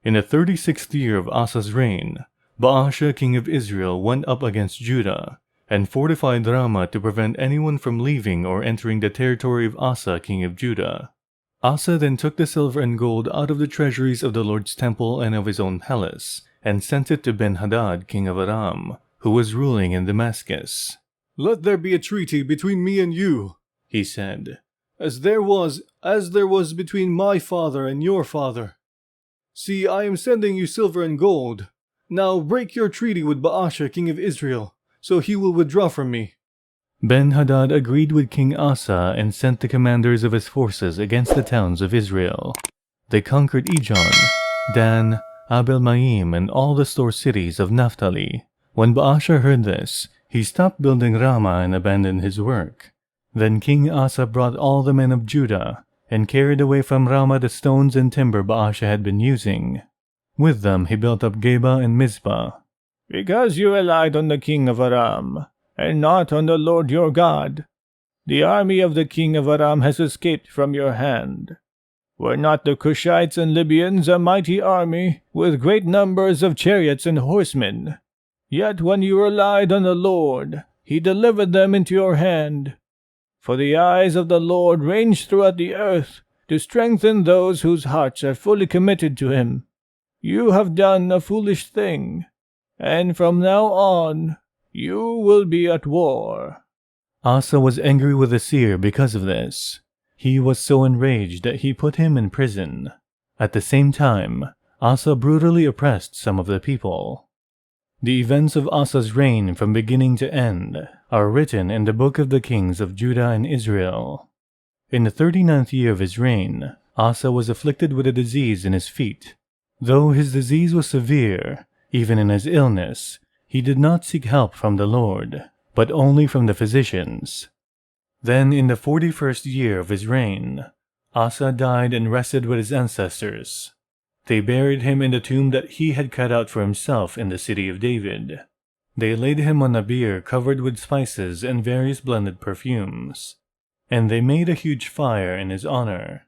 In the 36th year of Asa's reign, Baasha, king of Israel, went up against Judah, and fortified Ramah to prevent anyone from leaving or entering the territory of Asa, king of Judah. Asa then took the silver and gold out of the treasuries of the Lord's temple and of his own palace, and sent it to Ben-Hadad, king of Aram, who was ruling in Damascus. "Let there be a treaty between me and you," he said, as there was between my father and your father. "See, I am sending you silver and gold. Now break your treaty with Baasha, king of Israel, so he will withdraw from me." Ben-Hadad agreed with King Asa and sent the commanders of his forces against the towns of Israel. They conquered Ijon, Dan, Abel Maim, and all the store cities of Naphtali. When Baasha heard this, he stopped building Ramah and abandoned his work. Then King Asa brought all the men of Judah and carried away from Ramah the stones and timber Baasha had been using. With them he built up Geba and Mizpah. "Because you relied on the king of Aram, and not on the Lord your God, the army of the king of Aram has escaped from your hand. Were not the Cushites and Libyans a mighty army, with great numbers of chariots and horsemen? Yet when you relied on the Lord, he delivered them into your hand. For the eyes of the Lord range throughout the earth, to strengthen those whose hearts are fully committed to him. You have done a foolish thing, and from now on you will be at war." Asa was angry with the seer because of this. He was so enraged that he put him in prison. At the same time, Asa brutally oppressed some of the people. The events of Asa's reign from beginning to end are written in the book of the kings of Judah and Israel. In the 39th year of his reign, Asa was afflicted with a disease in his feet. Though his disease was severe, even in his illness, he did not seek help from the Lord, but only from the physicians. Then in the 41st year of his reign, Asa died and rested with his ancestors. They buried him in the tomb that he had cut out for himself in the city of David. They laid him on a bier covered with spices and various blended perfumes, and they made a huge fire in his honor.